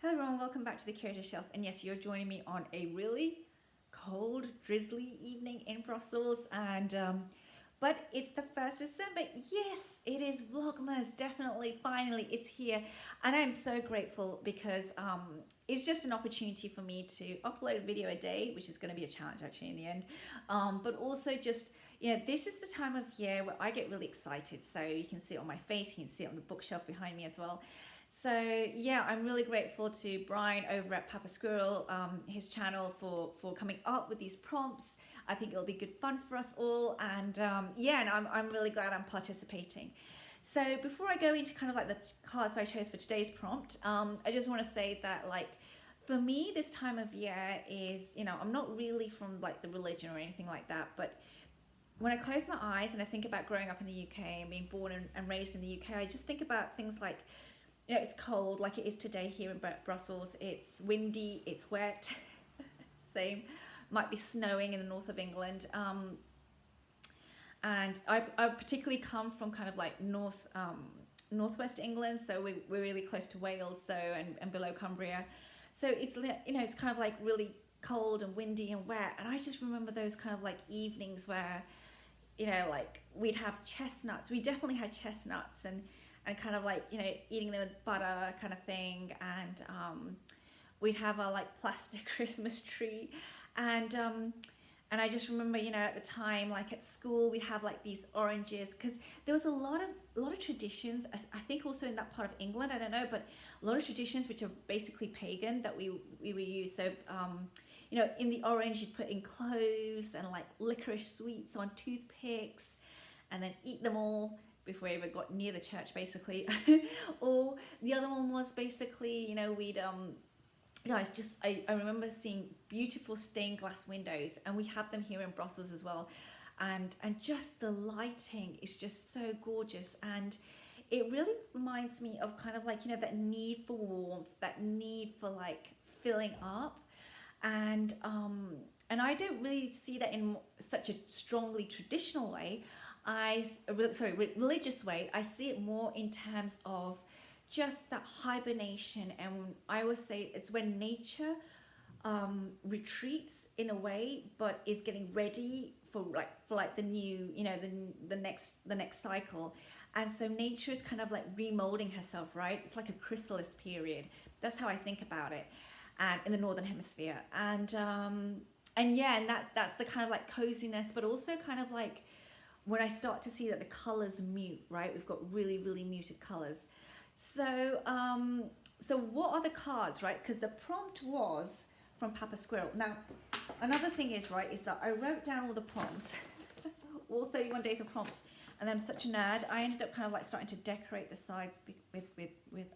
Hello everyone, welcome back to the Curator Shelf. And yes, you're joining me on a really cold, drizzly evening in Brussels. But it's the 1st of December. Yes, it is Vlogmas. Definitely, finally, it's here. And I'm so grateful because it's just an opportunity for me to upload a video a day, which is going to be a challenge actually in the end. But also just, this is the time of year where I get really excited. So you can see it on my face, you can see it on the bookshelf behind me as well. So yeah, I'm really grateful to Brian over at Papa Squirrel, his channel, for coming up with these prompts. I think it'll be good fun for us all, and and I'm really glad I'm participating. So before I go into kind of like the cards I chose for today's prompt, I just want to say that for me this time of year is, I'm not really from like the religion or anything like that, but when I close my eyes and I think about growing up in the UK and being born and raised in the UK, I just think about things like, it's cold like it is today here in Brussels. It's windy, it's wet, same. Might be snowing in the north of England. And I particularly come from kind of like northwest England, so we're really close to Wales, so and below Cumbria. So it's, it's kind of like really cold and windy and wet. And I just remember those kind of like evenings where, like we'd have chestnuts. We definitely had chestnuts and kind of like, eating them with butter kind of thing. And we'd have our like plastic Christmas tree. And I just remember, at the time, like at school, we'd have like these oranges, because there was a lot of traditions, I think also in that part of England, I don't know, but a lot of traditions which are basically pagan that we would use. So, in the orange, you'd put in cloves and like licorice sweets on toothpicks and then eat them all before we ever got near the church, basically. Or the other one was basically, we'd I remember seeing beautiful stained glass windows, and we have them here in Brussels as well, and just the lighting is just so gorgeous, and it really reminds me of kind of like, that need for warmth, that need for like filling up. And I don't really see that in such a strongly traditional way. Religious way. I see it more in terms of just that hibernation. And I always say it's when nature retreats in a way, but is getting ready for the new, the next cycle. And so nature is kind of like remolding herself, right? It's like a chrysalis period. That's how I think about it, and in the northern hemisphere. And that's the kind of like coziness, but also kind of like when I start to see that the colors mute, right? We've got really, really muted colors. So, so what are the cards, right? Because the prompt was from Papa Squirrel. Now, another thing is, right, is that I wrote down all the prompts, all 31 days of prompts, and then I'm such a nerd, I ended up kind of like starting to decorate the sides with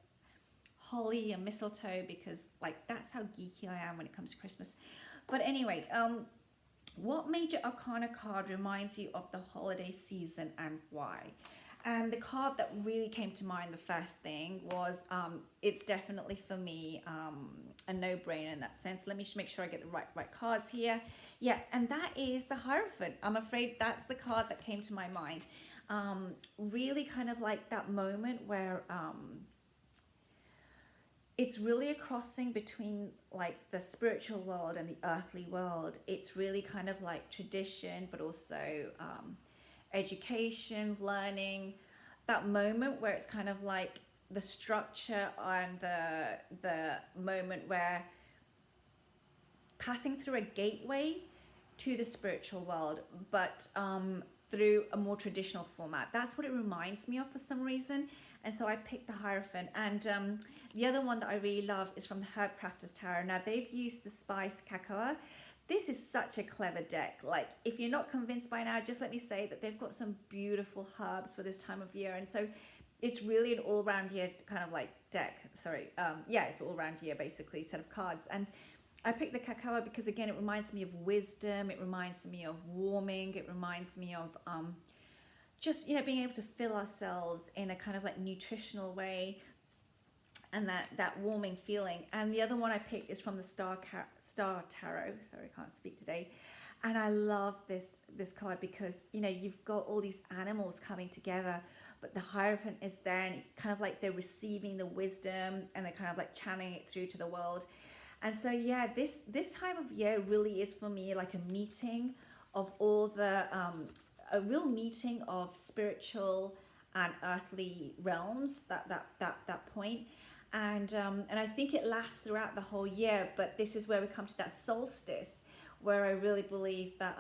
holly and mistletoe, because like that's how geeky I am when it comes to Christmas. But anyway, what major arcana card reminds you of the holiday season and why? And the card that really came to mind, the first thing, was it's definitely for me a no-brainer in that sense. Let me just make sure I get the right cards here. Yeah, and that is the Hierophant. I'm afraid that's the card that came to my mind. Really kind of like that moment where it's really a crossing between like the spiritual world and the earthly world. It's really kind of like tradition, but also education, learning, that moment where it's kind of like the structure and the moment where passing through a gateway to the spiritual world, but through a more traditional format. That's what it reminds me of for some reason. And so I picked the Hierophant. And the other one that I really love is from the Herb Crafter's Tarot. Now they've used the spice cacao. This is such a clever deck. Like, if you're not convinced by now, just let me say that they've got some beautiful herbs for this time of year. And so it's really an all-round year kind of like deck. It's all-round year basically set of cards. And I picked the cacao because, again, it reminds me of wisdom. It reminds me of warming. It reminds me of just, being able to fill ourselves in a kind of like nutritional way, and that warming feeling. And the other one I picked is from the Star Tarot. Sorry, I can't speak today. And I love this card because, you've got all these animals coming together, but the Hierophant is there, and kind of like they're receiving the wisdom and they're kind of like channeling it through to the world. And so yeah, this time of year really is for me like a meeting of all the a real meeting of spiritual and earthly realms, that point. And I think it lasts throughout the whole year, but this is where we come to that solstice, where I really believe that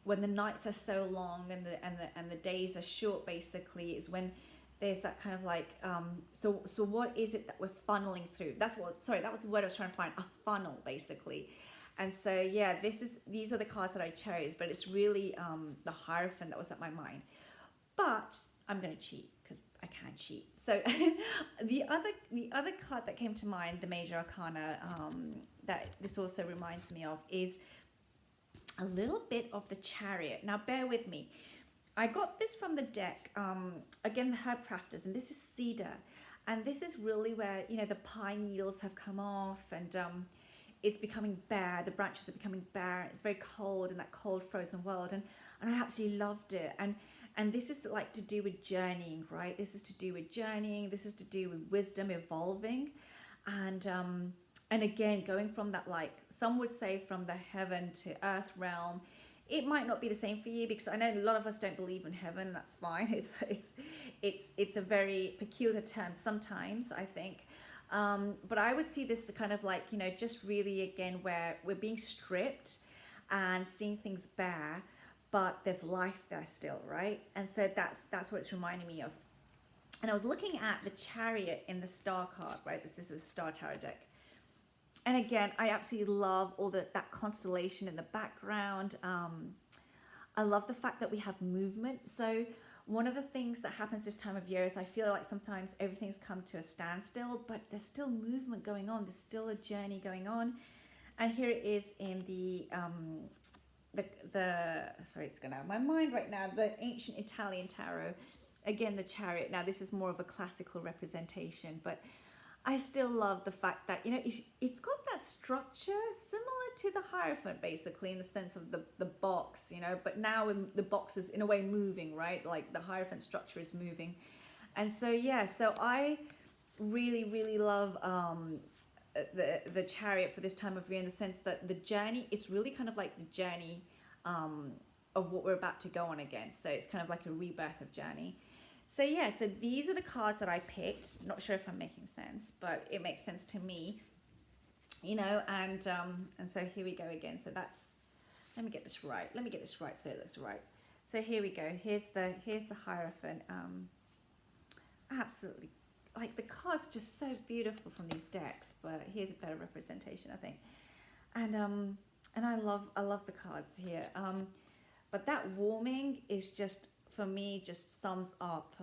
when the nights are so long and the days are short, basically, is when there's that kind of like so what is it that we're funneling through? That was the word I was trying to find, a funnel, basically. And so yeah, these are the cards that I chose, but it's really the Hierophant that was at my mind. But I'm going to cheat because I can cheat. So the other card that came to mind, the Major Arcana, that this also reminds me of, is a little bit of the Chariot. Now bear with me. I got this from the deck, again, the Herb Crafters, and this is cedar. And this is really where, you know, the pine needles have come off, and it's becoming bare, the branches are becoming bare, it's very cold in that cold frozen world, and I absolutely loved it. And this is like to do with journeying, right? This is to do with journeying, this is to do with wisdom, evolving, and again, going from that, like some would say, from the heaven to earth realm. It might not be the same for you, because I know a lot of us don't believe in heaven. That's fine. It's a very peculiar term sometimes, I think. But I would see this kind of like, you know, just really again where we're being stripped and seeing things bare, but there's life there still, right? And so that's what it's reminding me of. And I was looking at the Chariot in the Star card, right? This is a Star Tarot deck. And again, I absolutely love all that constellation in the background. I love the fact that we have movement. So one of the things that happens this time of year is I feel like sometimes everything's come to a standstill, but there's still movement going on. There's still a journey going on. And here it is in the sorry, it's gone out of my mind right now, the ancient Italian tarot. Again, the Chariot. Now this is more of a classical representation, but I still love the fact that, you know, it's got that structure similar to the Hierophant, basically, in the sense of the box, you know, but now the box is in a way moving, right? Like the Hierophant structure is moving. And so, yeah, so I really, really love the Chariot for this time of year, in the sense that the journey is really kind of like the journey of what we're about to go on again. So it's kind of like a rebirth of journey. So yeah, so these are the cards that I picked. Not sure if I'm making sense, but it makes sense to me, you know. And so here we go again. So that's, let me get this right. Let me get this right so it looks right. So here we go. Here's the Hierophant. Absolutely, like the cards just so beautiful from these decks. But here's a better representation, I think. And I love the cards here. But that warming is just, for me, just sums up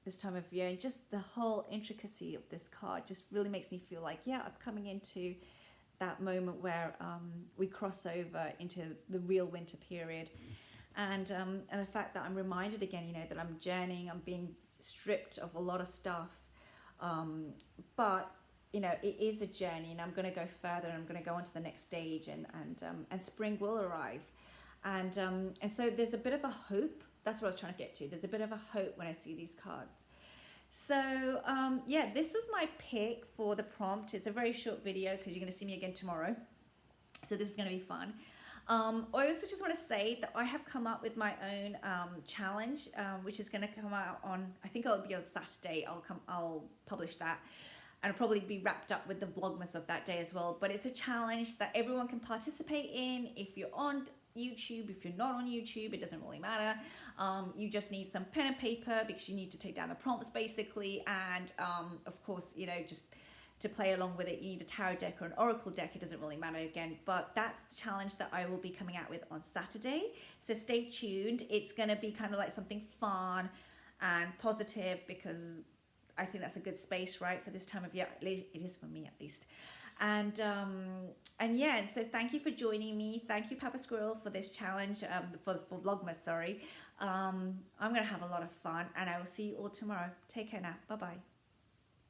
this time of year, and just the whole intricacy of this card just really makes me feel like, yeah, I'm coming into that moment where we cross over into the real winter period, and the fact that I'm reminded again, you know, that I'm journeying, I'm being stripped of a lot of stuff, but you know, it is a journey, and I'm going to go further, and I'm going to go on to the next stage, and spring will arrive. And so there's a bit of a hope. That's what I was trying to get to. There's a bit of a hope when I see these cards. So yeah, this was my pick for the prompt. It's a very short video because you're going to see me again tomorrow. So this is going to be fun. I also just want to say that I have come up with my own challenge, which is going to come out on, I think it'll be on Saturday. I'll publish that. And it'll probably be wrapped up with the Vlogmas of that day as well. But it's a challenge that everyone can participate in. If you're on YouTube, if you're not on YouTube, it doesn't really matter. You just need some pen and paper, because you need to take down the prompts, basically. And of course, you know, just to play along with it, you need a tarot deck or an oracle deck. It doesn't really matter again. But that's the challenge that I will be coming out with on Saturday. So stay tuned. It's going to be kind of like something fun and positive, because I think that's a good space, right, for this time of year. At least it is for me, at least. And yeah, and so thank you for joining me. Thank you, Papa Squirrel, for this challenge, for Vlogmas, sorry. I'm going to have a lot of fun, and I will see you all tomorrow. Take care now. Bye-bye.